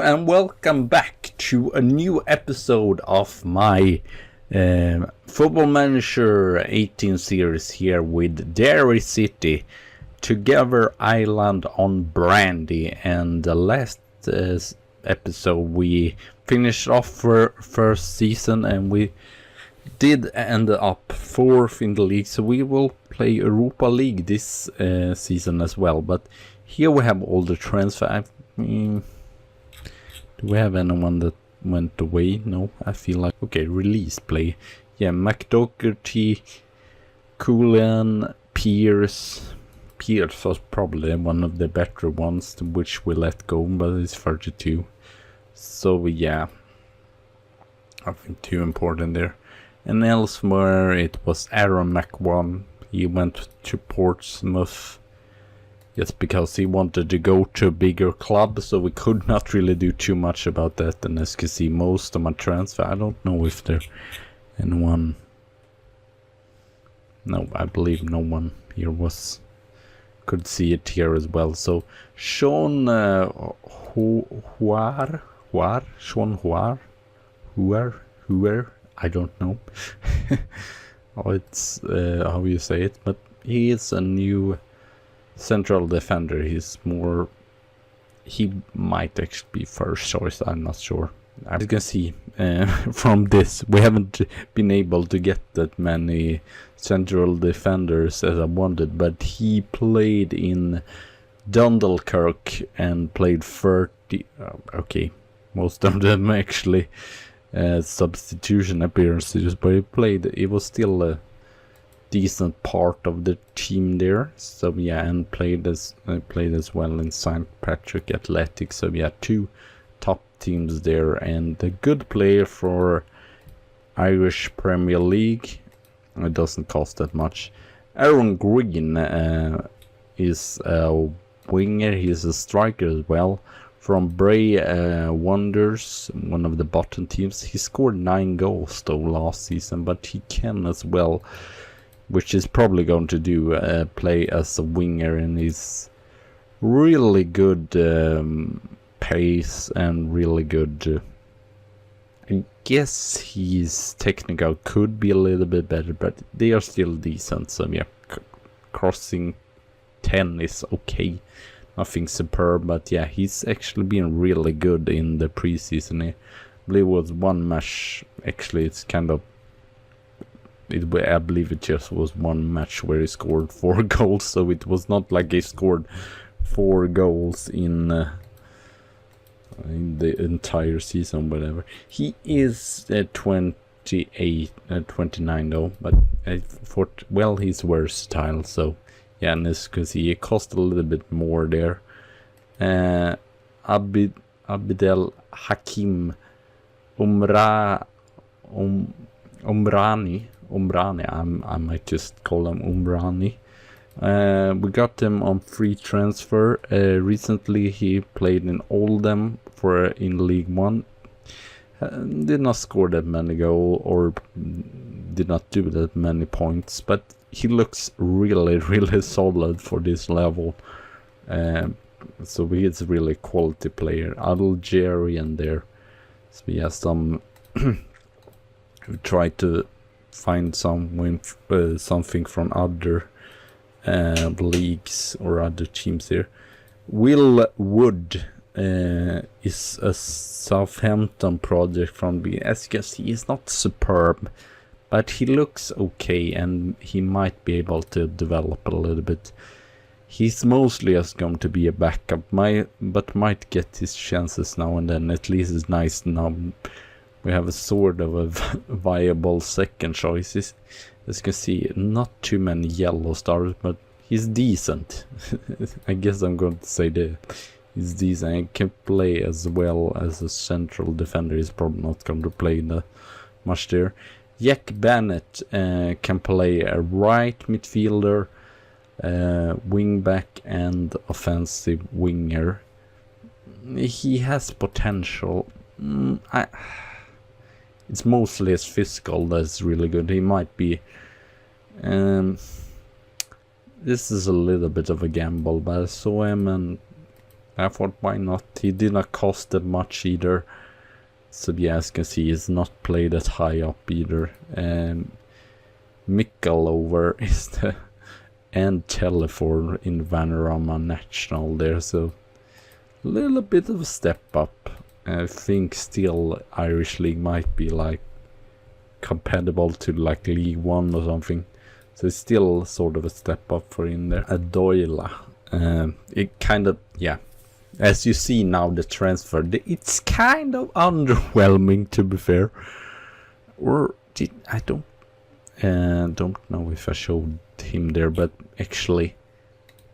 and welcome back to a new episode of my Football Manager 18 series here with Derry City, together Ireland on Brady. And the last episode we finished off for first season and we did end up 4th in the league, so we will play Europa League this season as well. But here we have all the transfer. Do we have anyone that went away? No, I feel like... Okay, release play. Yeah, McDougherty, Coolan, Pierce. Pierce was probably one of the better ones, which we let go, but it's 32. So yeah, nothing too important there. And elsewhere it was Aaron McWan. He went to Portsmouth just because he wanted to go to a bigger club, so we could not really do too much about that. And as you can see, most of my transfer, I don't know if there anyone... No, I believe no one here was... Could see it here as well. So Sean Huar, I don't know how it's how you say it, but he is a new central defender. He's more... He might actually be first choice, I'm not sure. As you can see from this, we haven't been able to get that many central defenders as I wanted, but he played in Dundalkirk and played 30... okay, most of them actually substitution appearances, but he was still a decent part of the team there. So yeah, and played as well in St. Patrick Athletic. So yeah, 2 top teams there, and a good player for Irish Premier League. It doesn't cost that much. Aaron Green is a winger. He's a striker as well. From Bray Wonders, one of the bottom teams. He scored 9 goals though last season, but he can as well, which is probably going to do play as a winger, and he's really good pace and really good. I guess his technical could be a little bit better, but they are still decent. So yeah, crossing 10 is okay. Nothing superb, but yeah, he's actually been really good in the preseason. I believe it was one match. Actually, it's kind of... I believe it just was one match where he scored 4 goals. So it was not like he scored 4 goals in the entire season, whatever. He is 29 though, but well, he's versatile. So yeah, and as you can see, it cost a little bit more there. Abidel Hakim Umrani, I might just call him Umrani. We got him on free transfer. Recently he played in Oldham in League 1. Did not score that many goals or did not do that many points, but he looks really, really solid for this level. So he is really quality player. Algerian there. So we have some... try to find something from other leagues or other teams here. Will Wood is a Southampton project from the... As you can see, he's not superb, but he looks okay and he might be able to develop a little bit. He's mostly just going to be a backup, but might get his chances now and then. At least it's nice now. We have a sort of a viable second choice. As you can see, not too many yellow stars, but he's decent. I guess I'm going to say that he's decent. He can play as well as a central defender. He's probably not going to play much there. Jack Bennett can play a right midfielder, wing back and offensive winger. He has potential. It's mostly his physical that's really good. He might be... this is a little bit of a gamble, but I saw him and I thought, why not? He did not cost that much either. So yeah, as you can see, he's not played that high up either. Mikkalover is the and Telefor in Vanarama National there, so a little bit of a step up. I think still Irish League might be like compatible to like League 1 or something, so it's still sort of a step up for in there. Adoila, it kind of, yeah, as you see now the transfer, it's kind of underwhelming, to be fair. Or I don't know if I showed him there, but actually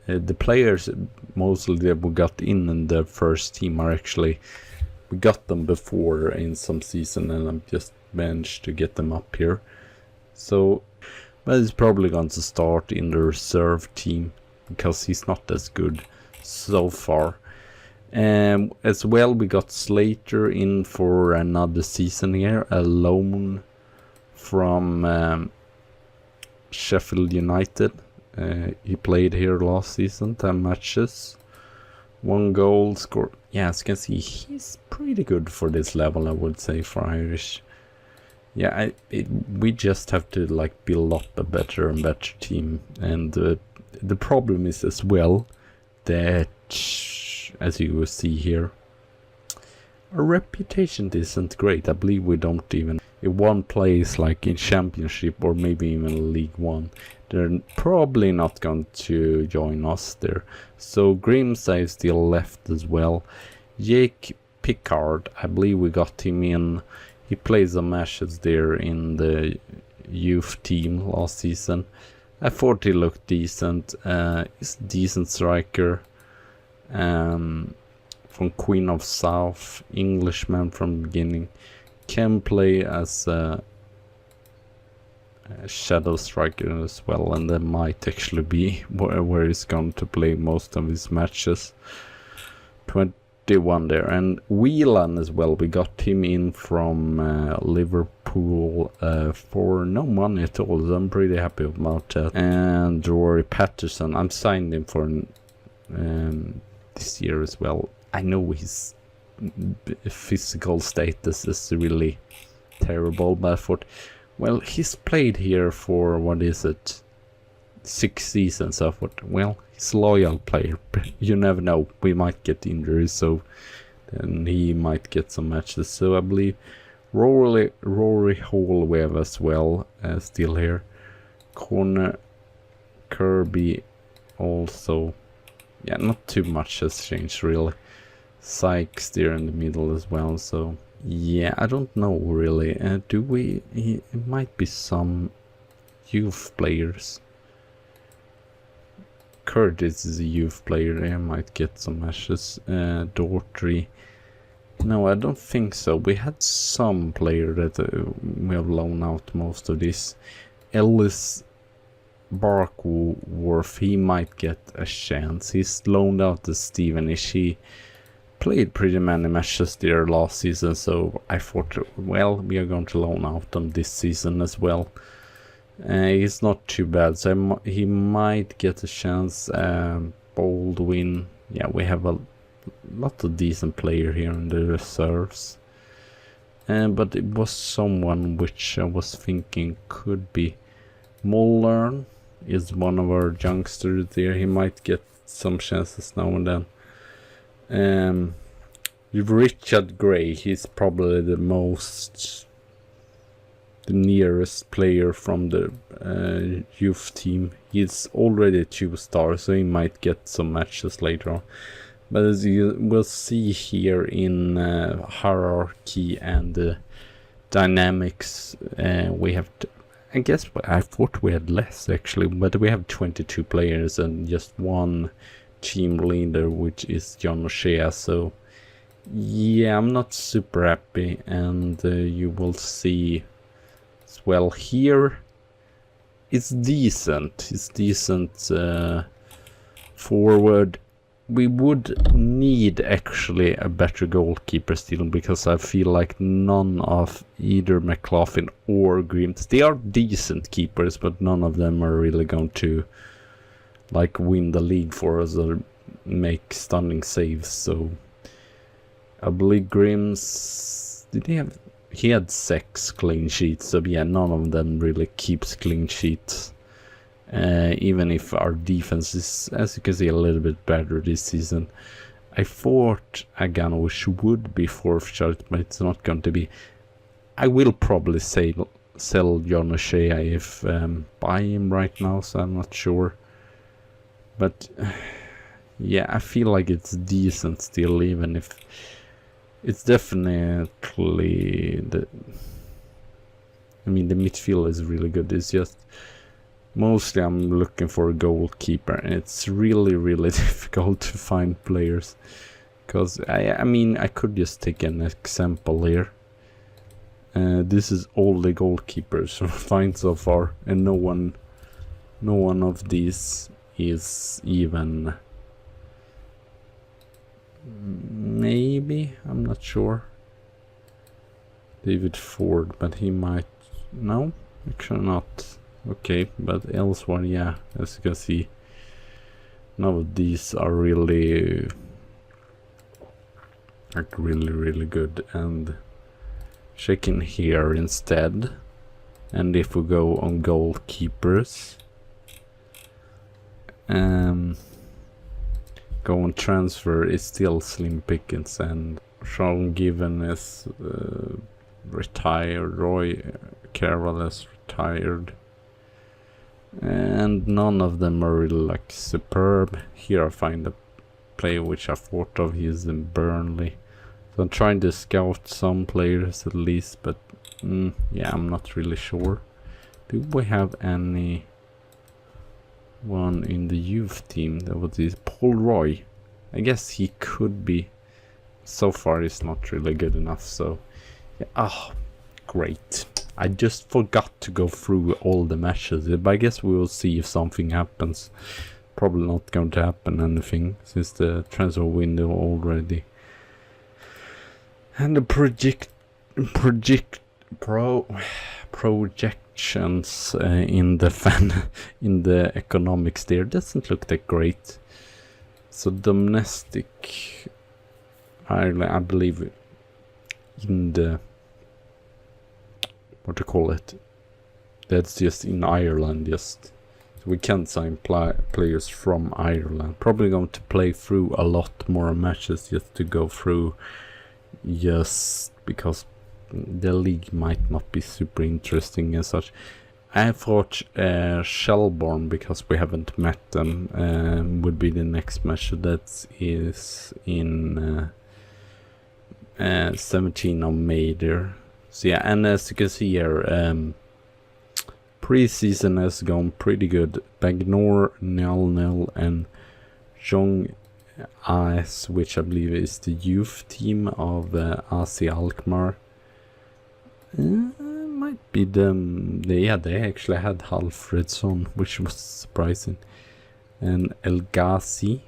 the players mostly that we got in the first team are actually, we got them before in some season, and I'm just managed to get them up here. So, but he's probably going to start in the reserve team because he's not as good so far. As well, we got Slater in for another season here, a loan from Sheffield United. He played here last season, 10 matches, 1 goal scored. Yeah, as you can see, he's pretty good for this level, I would say, for Irish. Yeah, we just have to like build up a better and better team, and the problem is as well that, as you will see here, our reputation isn't great. I believe we don't even, if one plays like in Championship or maybe even League 1, they're probably not going to join us there. So Grimsay is still left as well. Jake Pickard, I believe we got him in. He plays some matches there in the youth team last season. I thought he looked decent. He's a decent striker. From Queen of South, Englishman from the beginning. Can play as a shadow striker as well, and that might actually be where he's going to play most of his matches. 21 there. And Whelan as well, we got him in from Liverpool for no money at all, so I'm pretty happy about that. And Rory Patterson, I'm signed him for this year as well. I know his physical status is really terrible, but I thought, well, he's played here for, what is it, 6 seasons. I thought, well, he's a loyal player. You never know, we might get injuries, so then he might get some matches. So I believe Rory Hall we have as well, still here. Connor Kirby also. Yeah, not too much has changed really. Sykes there in the middle as well, so yeah, I don't know really. Do we? It might be some youth players. Curtis is a youth player, I might get some matches. Daughtry. No, I don't think so. We had some player that we have loaned out most of this. Ellis Barkworth, he might get a chance. He's loaned out to Stevenage. He played pretty many matches there last season, so I thought, well, we are going to loan out him this season as well. He's not too bad, so he might get a chance. Baldwin, yeah, we have a lot of decent player here in the reserves. But it was someone which I was thinking could be. Mullern is one of our youngsters there. He might get some chances now and then. Richard Gray, he's probably the nearest player from the youth team. He's already a 2-star, so he might get some matches later on. But as you will see here in hierarchy and dynamics, we have I guess I thought we had less actually, but we have 22 players and just one team leader, which is John O'Shea. So yeah, I'm not super happy, and you will see as well here. It's decent. It's decent forward. We would need actually a better goalkeeper still, because I feel like none of either McLaughlin or Grims, they are decent keepers, but none of them are really going to like win the league for us, or make stunning saves. So I believe Grimm's, he had 6 clean sheets, so yeah, none of them really keeps clean sheets. Even if our defense is, as you can see, a little bit better this season. I thought Aganovic would be 4th choice, but it's not going to be. I will probably sell John O'Shea if buy him right now, so I'm not sure. But yeah, I feel like it's decent still, even if it's definitely the midfield is really good. It's just mostly I'm looking for a goalkeeper, and it's really difficult to find players. Because I could just take an example here. This is all the goalkeepers I find so far, and no one of these is even. Maybe, I'm not sure. David Ford, but he might. No, actually not. Okay, but elsewhere, yeah, as you can see, none of these are really good. And checking here instead, and if we go on goalkeepers, go on transfer, is still slim pickings, and Sean Given is retired, Roy Carroll is retired, and none of them are really like superb. Here I find a player which I thought of, he's in Burnley. So I'm trying to scout some players at least, but yeah, I'm not really sure. Do we have any one in the youth team? That was this Paul Roy. I guess he could be. So far he's not really good enough, so yeah. Oh, great. I just forgot to go through all the matches, but I guess we will see if something happens. Probably not going to happen anything, since the transfer window already. And the projections in the economics there doesn't look that great. So domestic Ireland, I believe, in the what to call it, that's just in Ireland, just so we can't sign players from Ireland. Probably going to play through a lot more matches just to go through, just because the league might not be super interesting and such. I thought Shelbourne, because we haven't met them, would be the next match. That is in 17th of May there. So yeah, and as you can see here, pre-season has gone pretty good. Bagnor 0-0 and Jong AS, which I believe is the youth team of AC Alkmaar. Might be them. They actually had Halfredsson, which was surprising, and El Ghazi,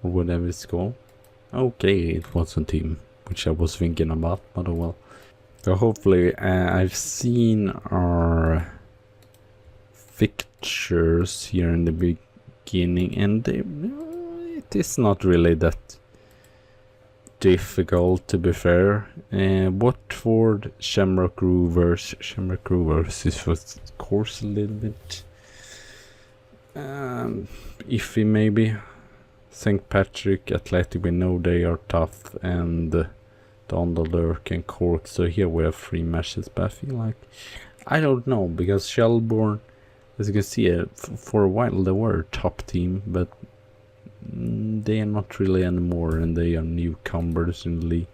or whatever it's called. Okay, it was a team which I was thinking about, but oh well. So hopefully, I've seen our fixtures here in the beginning, and it is not really that difficult, to be fair. Watford, Shamrock Rovers. Shamrock Rovers is of course a little bit iffy maybe. St. Patrick, Athletic, we know they are tough, and Dundalk and Cork. So here we have 3 matches, but I feel like, I don't know, because Shelbourne, as you can see, for a while they were a top team, but they are not really anymore, and they are newcomers in the league.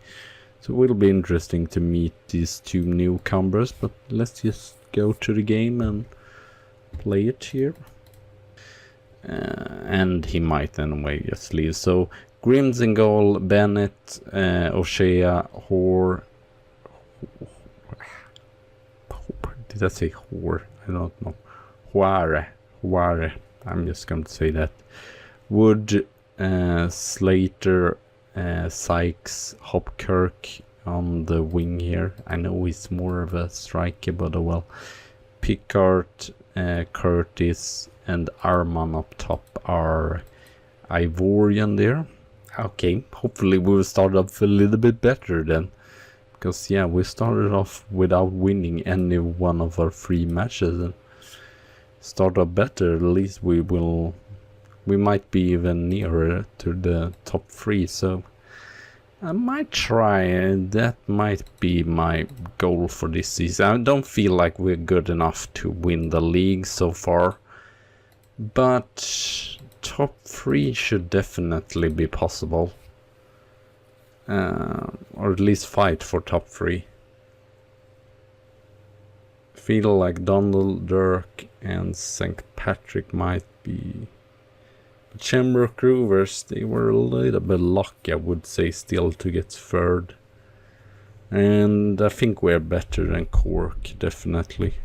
So it will be interesting to meet these 2 newcomers, but let's just go to the game and play it here. And he might anyway just leave. So Grimm's in goal, Bennett, O'Shea, Hoare. Did I say Hoare? I don't know. Huare. I'm just going to say that. Wood, Slater, Sykes, Hopkirk on the wing here. I know he's more of a striker, but oh well. Pickard, Curtis, and Arman up top are Ivorian there. Okay, hopefully we'll start off a little bit better then. Because yeah, we started off without winning any one of our 3 matches, and start off better, at least we might be even nearer to the top 3, so I might try, and that might be my goal for this season. I don't feel like we're good enough to win the league so far, but top 3 should definitely be possible. Or at least fight for top 3. Feel like Donald, Dirk and St. Patrick might be. Shamrock Rovers, they were a little bit lucky, I would say, still to get 3rd. And I think we're better than Cork, definitely.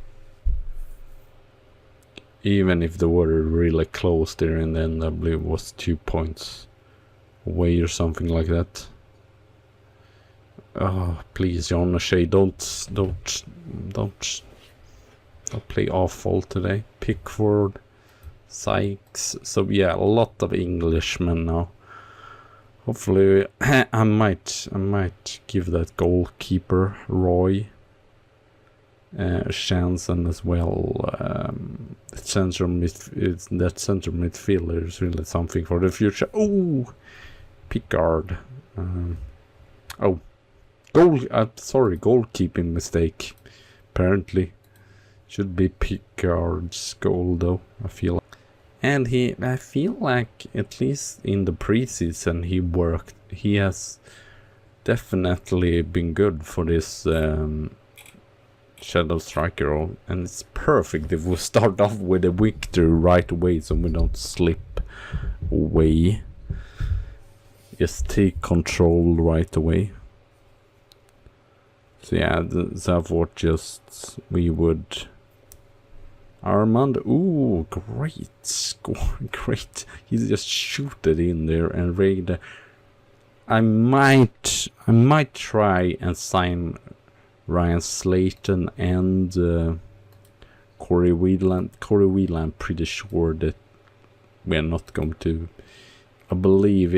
Even if they were really close there in the end, I believe it was 2 points away or something like that. Oh, please, John O'Shea, don't play awful today. Pickford, Sykes. So yeah, a lot of Englishmen now. Hopefully, I might give that goalkeeper Roy a chance, and as well that centre midfielder is really something for the future. Oh, Pickard. Oh. Sorry, goalkeeping mistake. Apparently, should be Pickard's goal though. I feel, and I feel like at least in the preseason he has definitely been good for this shadow striker role, and it's perfect if we start off with a victory right away, so we don't slip away. Just take control right away. So yeah, so I thought just we would. Armand, ooh, great score, great. He just shoot it in there and raid. I might try and sign Ryan Slayton and Corey Whelan. Corey Whelan, I'm pretty sure that we're not going to. I believe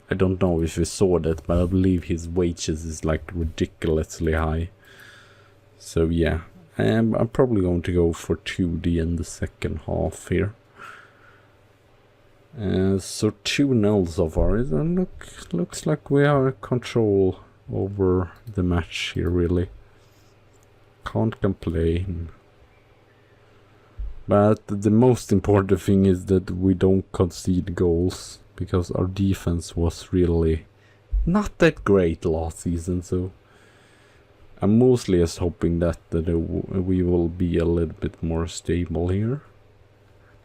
I don't know if you saw that, but I believe his wages is like ridiculously high. So yeah, I'm probably going to go for 2D in the second half here. So 2-0 so far. It looks like we have control over the match here, really. Can't complain. But the most important thing is that we don't concede goals, because our defense was really not that great last season, so I'm mostly just hoping that we will be a little bit more stable here,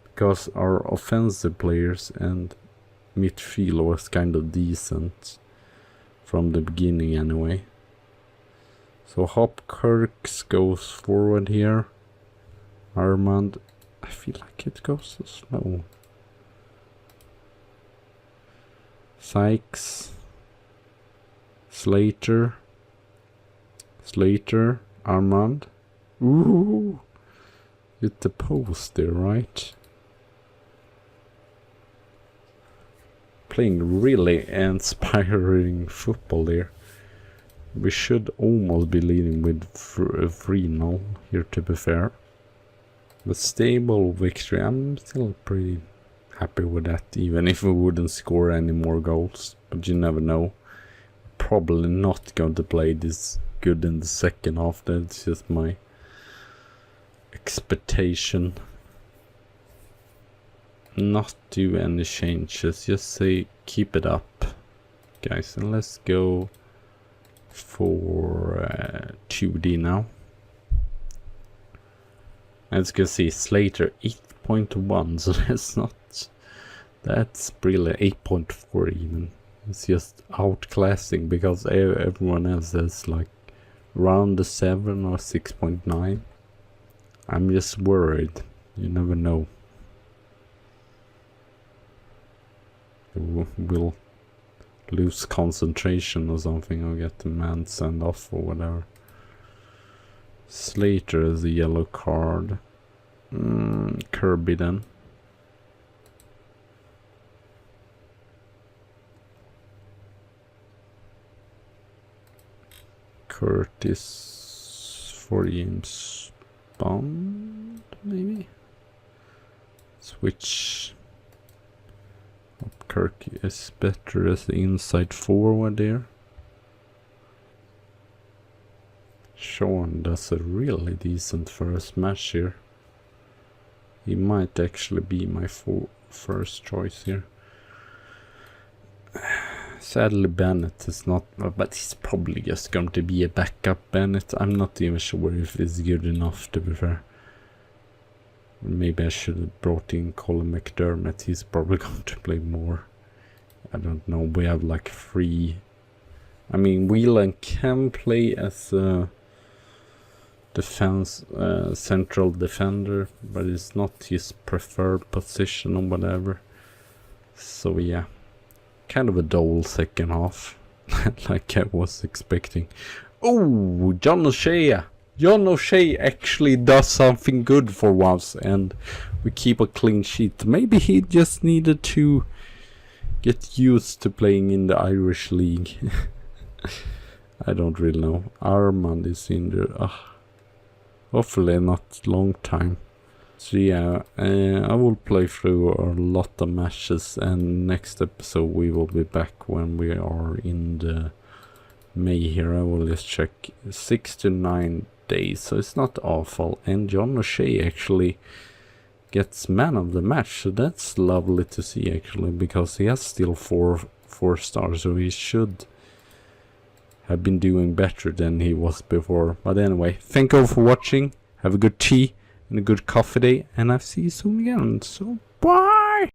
because our offensive players and midfield was kind of decent from the beginning anyway. So Hopkirk goes forward here. Armand, I feel like it goes so slow. Sykes, Slater, Armand. Ooh, hit the post there, right? Playing really inspiring football there. We should almost be leading with 3-0 here, to be fair. But stable victory, I'm still pretty happy with that, even if we wouldn't score any more goals. But you never know. Probably not going to play this good in the second half. That's just my expectation. Not do any changes, just say keep it up, guys, and let's go for 2D now. As you can see, Slater 8.1, so that's brilliant. 8.4 even. It's just outclassing, because everyone else has like around the 7 or 6.9. I'm just worried. You never know. We'll lose concentration or something, or get the man sent off or whatever. Slater is a yellow card. Kirby then. Curtis for James Bond, maybe? Switch. Kirk is better as the inside forward there. Sean does a really decent first match here. He might actually be my first choice here. Sadly Bennett is not, but he's probably just going to be a backup Bennett. I'm not even sure if it's good enough, to be fair. Maybe I should have brought in Colin McDermott. He's probably going to play more. I don't know. We have like 3. I mean, Whelan can play as a defense, central defender, but it's not his preferred position or whatever. So yeah, kind of a dull second half, like I was expecting. Oh, John O'Shea! John O'Shea actually does something good for once, and we keep a clean sheet. Maybe he just needed to get used to playing in the Irish league. I don't really know. Armand is in there. Hopefully not long time. So yeah, I will play through a lot of matches, and next episode we will be back when we are in the May here. I will just check. 6 to 9 days, so it's not awful. And John O'Shea actually gets man of the match, so that's lovely to see actually, because he has still 4 stars, so he should have been doing better than he was before. But anyway, thank you all for watching. Have a good tea and a good coffee day, and I'll see you soon again. So bye.